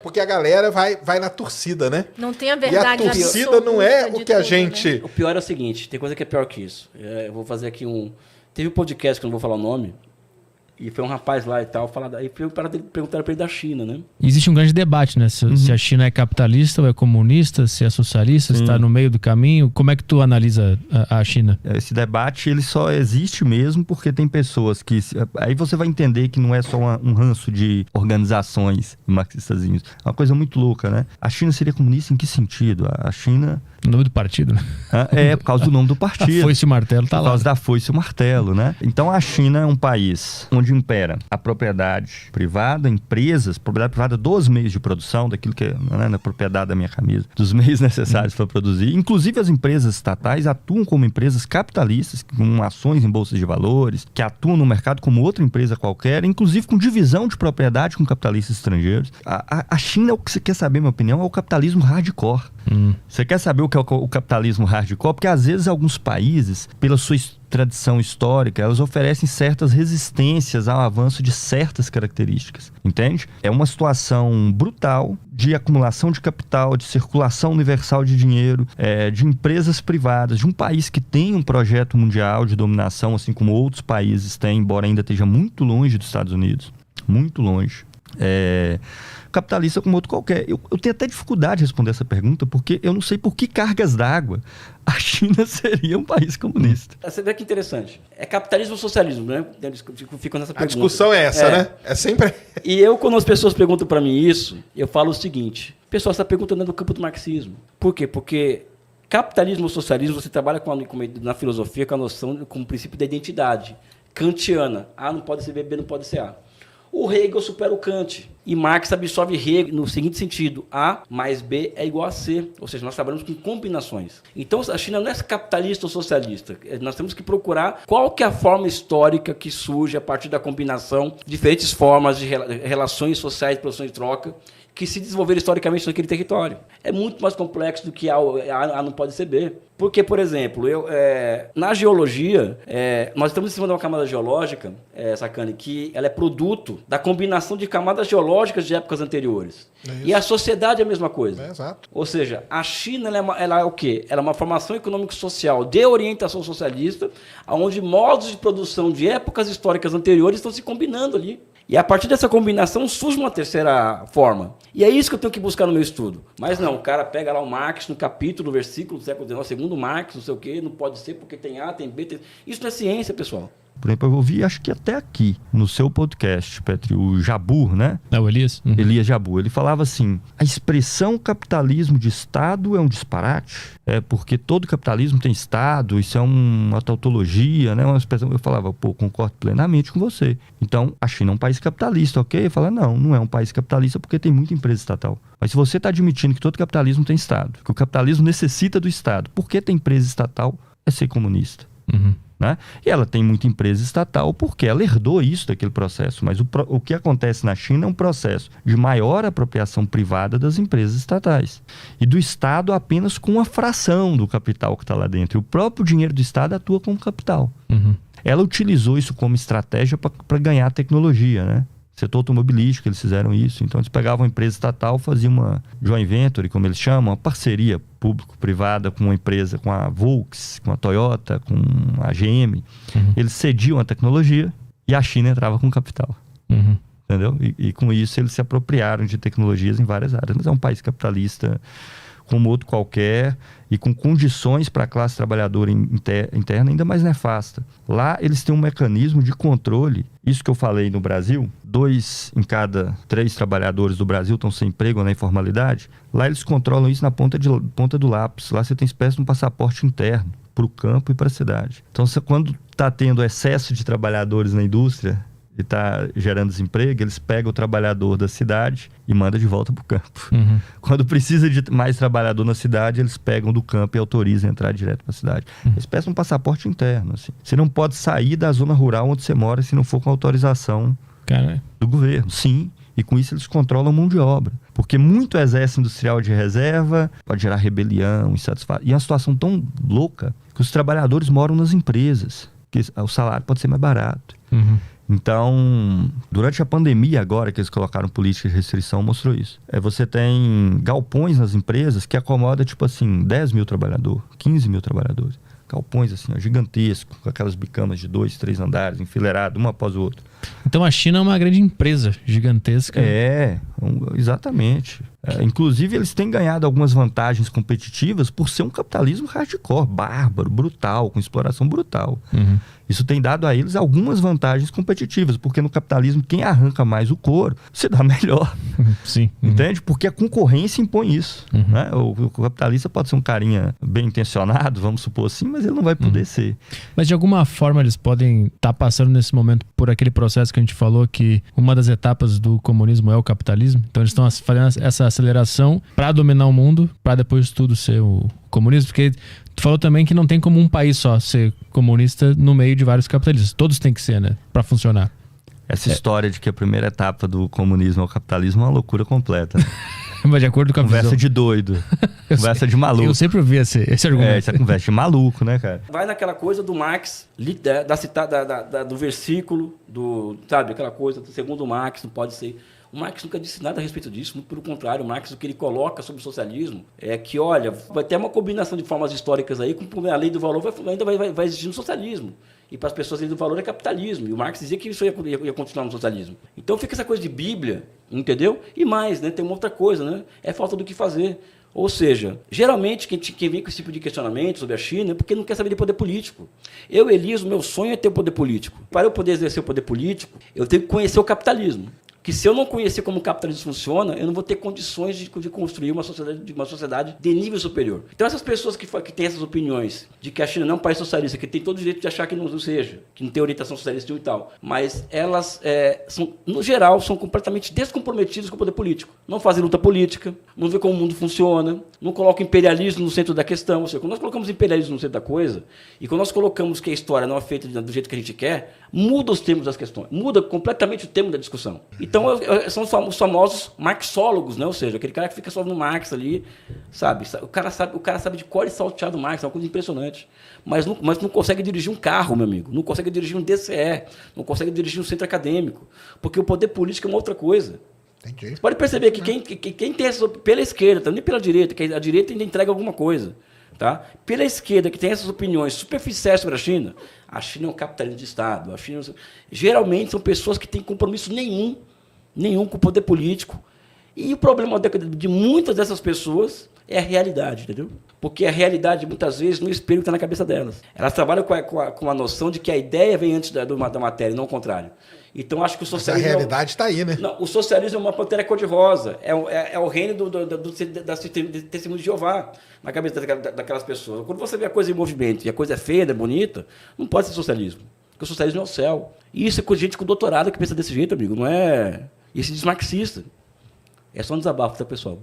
Porque a galera vai na torcida, né? Não tem a verdade. E a torcida não é o que a gente... Né? O pior é o seguinte, tem coisa que é pior que isso. Eu vou fazer aqui Teve um podcast, que eu não vou falar o nome, e foi um rapaz lá e tal, aí perguntaram pra ele da China, né? Existe um grande debate, né? Se a China é capitalista ou é comunista, se é socialista, se está no meio do caminho. Como é que tu analisa a China? Esse debate, ele só existe mesmo porque tem pessoas que... Aí você vai entender que não é só um ranço de organizações marxistazinhos. É uma coisa muito louca, né? A China seria comunista em que sentido? A China... O nome do partido, né? Por causa do nome do partido. A foice e o martelo tá lá. Por causa da foice e o martelo, né? Então a China é um país onde impera a propriedade privada, propriedade privada dos meios de produção, daquilo que é na propriedade da minha camisa, dos meios necessários para produzir. Inclusive as empresas estatais atuam como empresas capitalistas, com ações em bolsas de valores, que atuam no mercado como outra empresa qualquer, inclusive com divisão de propriedade com capitalistas estrangeiros. A China, o que você quer saber, minha opinião, é o capitalismo hardcore. Você quer saber o que é o capitalismo hardcore? Porque às vezes alguns países, pela sua tradição histórica, elas oferecem certas resistências ao avanço de certas características, entende? É uma situação brutal de acumulação de capital, de circulação universal de dinheiro, de empresas privadas, de um país que tem um projeto mundial de dominação, assim como outros países têm, embora ainda esteja muito longe dos Estados Unidos, muito longe. Capitalista como outro qualquer. Eu tenho até dificuldade de responder essa pergunta, porque eu não sei por que cargas d'água a China seria um país comunista. Você vê que interessante. É capitalismo ou socialismo, né? Fico nessa pergunta. A discussão é essa, né? É sempre... E quando as pessoas perguntam para mim isso, eu falo o seguinte: pessoal, essa pergunta não é do campo do marxismo. Por quê? Porque capitalismo ou socialismo, você trabalha na filosofia com a noção, com o princípio da identidade kantiana. A não pode ser B, B não pode ser A. O Hegel supera o Kant e Marx absorve Hegel no seguinte sentido: A mais B é igual a C, ou seja, nós trabalhamos com combinações. Então a China não é capitalista ou socialista, nós temos que procurar qual que é a forma histórica que surge a partir da combinação de diferentes formas de relações sociais de produção e troca que se desenvolveram historicamente naquele território. É muito mais complexo do que A não pode ser B. Porque, por exemplo, na geologia, nós estamos em cima de uma camada geológica, Sacani, que ela é produto da combinação de camadas geológicas de épocas anteriores. E a sociedade é a mesma coisa. Exato. Ou seja, a China ela é o quê? Ela é uma formação econômico-social de orientação socialista, onde modos de produção de épocas históricas anteriores estão se combinando ali. E a partir dessa combinação surge uma terceira forma. E é isso que eu tenho que buscar no meu estudo. Mas não, o cara pega lá o Marx no capítulo, versículo do século XIX, segundo Marx, não sei o quê, não pode ser porque tem A, tem B, tem... Isso não é ciência, pessoal. Por exemplo, eu ouvi, acho que até aqui, no seu podcast, Petri, o Jabur, né? É o Elias? Uhum. Elias Jabur. Ele falava assim: a expressão capitalismo de Estado é um disparate, porque todo capitalismo tem Estado, isso é uma tautologia, né? Uma expressão. Eu falava, concordo plenamente com você. Então, a China é um país capitalista, ok? Eu falava, não é um país capitalista porque tem muita empresa estatal. Mas se você está admitindo que todo capitalismo tem Estado, que o capitalismo necessita do Estado, por que tem empresa estatal? É ser comunista. Uhum. Né? E ela tem muita empresa estatal porque ela herdou isso daquele processo, mas o que acontece na China é um processo de maior apropriação privada das empresas estatais e do Estado apenas com uma fração do capital que está lá dentro, e o próprio dinheiro do Estado atua como capital. Ela utilizou isso como estratégia para ganhar tecnologia, né? Setor automobilístico, eles fizeram isso. Então, eles pegavam uma empresa estatal, faziam uma joint venture, como eles chamam, uma parceria público-privada com uma empresa, com a Volks, com a Toyota, com a GM. Eles cediam a tecnologia e a China entrava com capital. Entendeu? E com isso, eles se apropriaram de tecnologias em várias áreas. Mas é um país capitalista como outro qualquer e com condições para a classe trabalhadora interna ainda mais nefasta. Lá eles têm um mecanismo de controle, isso que eu falei no Brasil, 2 em cada 3 trabalhadores do Brasil estão sem emprego ou na informalidade. Lá eles controlam isso na ponta do lápis. Lá você tem espécie de um passaporte interno para o campo e para a cidade. Então, quando está tendo excesso de trabalhadores na indústria e está gerando desemprego, eles pegam o trabalhador da cidade e mandam de volta para o campo. Quando precisa de mais trabalhador na cidade, eles pegam do campo e autorizam a entrar direto para a cidade. Eles peçam um passaporte interno. Assim. Você não pode sair da zona rural onde você mora se não for com autorização do governo. Sim, e com isso eles controlam a mão de obra. Porque muito exército industrial de reserva pode gerar rebelião, insatisfação. E é uma situação tão louca que os trabalhadores moram nas empresas, que o salário pode ser mais barato. Então, durante a pandemia agora, que eles colocaram política de restrição, mostrou isso. Você tem galpões nas empresas que acomoda, tipo assim, 10 mil trabalhadores, 15 mil trabalhadores. Galpões, assim, ó, gigantesco, com aquelas bicamas de 2, 3 andares, enfileirado, um após o outro. Então a China é uma grande empresa gigantesca. Exatamente. Inclusive, eles têm ganhado algumas vantagens competitivas por ser um capitalismo hardcore, bárbaro, brutal, com exploração brutal. Isso tem dado a eles algumas vantagens competitivas, porque no capitalismo, quem arranca mais o couro, se dá melhor. Sim. Entende? Porque a concorrência impõe isso. Né? O capitalista pode ser um carinha bem intencionado, vamos supor assim, mas ele não vai poder ser. Mas de alguma forma eles podem estar passando nesse momento por aquele processo que a gente falou, que uma das etapas do comunismo é o capitalismo. Então eles estão fazendo essa aceleração para dominar o mundo, para depois tudo ser o comunismo. Porque tu falou também que não tem como um país só ser comunista no meio de vários capitalistas. Todos têm que ser, né? Para funcionar. Essa história de que a primeira etapa do comunismo ao capitalismo é uma loucura completa. Né? Mas de acordo com a conversa visão. de doido. Conversa de maluco. Eu sempre ouvi esse argumento. Essa conversa de maluco, né, cara? Vai naquela coisa do Marx, do versículo, sabe, aquela coisa, segundo o Marx, não pode ser. O Marx nunca disse nada a respeito disso, muito pelo contrário. O Marx, o que ele coloca sobre o socialismo é que, olha, vai ter uma combinação de formas históricas aí, com a lei do valor ainda vai existir no socialismo. E para as pessoas, a lei do valor é capitalismo. E o Marx dizia que isso ia continuar no socialismo. Então fica essa coisa de Bíblia, entendeu? E mais, né? Tem uma outra coisa, né? É falta do que fazer. Ou seja, geralmente quem vem com esse tipo de questionamento sobre a China é porque não quer saber de poder político. Eu, Elias, o meu sonho é ter o poder político. Para eu poder exercer o poder político, eu tenho que conhecer o capitalismo. Que se eu não conhecer como o capitalismo funciona, eu não vou ter condições de construir uma sociedade de nível superior. Então essas pessoas que têm essas opiniões de que a China não é um país socialista, que tem todo o direito de achar que não seja, que não tem orientação socialista e tal, mas elas, no geral, são completamente descomprometidas com o poder político. Não fazem luta política, não vê como o mundo funciona, não colocam imperialismo no centro da questão. Ou seja, quando nós colocamos imperialismo no centro da coisa, e quando nós colocamos que a história não é feita do jeito que a gente quer, muda os termos das questões, muda completamente o tema da discussão. Então, são os famosos marxólogos, né? Ou seja, aquele cara que fica só no Marx ali, sabe? O cara sabe de cor e salteado o Marx, é uma coisa impressionante. Mas não consegue dirigir um carro, meu amigo. Não consegue dirigir um DCE, não consegue dirigir um centro acadêmico. Porque o poder político é uma outra coisa. Entendi. Você pode perceber que quem tem essas pela esquerda, também pela direita, que a direita ainda entrega alguma coisa. Tá? Pela esquerda, que tem essas opiniões superficiais sobre a China é um capitalismo de Estado. Geralmente são pessoas que têm compromisso nenhum com o poder político. E o problema de muitas dessas pessoas é a realidade, entendeu? Porque a realidade, muitas vezes, não espelha o que está na cabeça delas. Elas trabalham com a noção de que a ideia vem antes da matéria, não o contrário. Então, acho que o socialismo... Mas a realidade está aí, né? Não, o socialismo é uma pantera cor-de-rosa. É o reino da testemunho de Jeová na cabeça daquelas pessoas. Quando você vê a coisa em movimento e a coisa é feia, é bonita, não pode ser socialismo. Porque o socialismo é o céu. E isso é com gente com doutorado que pensa desse jeito, amigo. Não é... Esse diz marxista. É só um desabafo, tá, pessoal?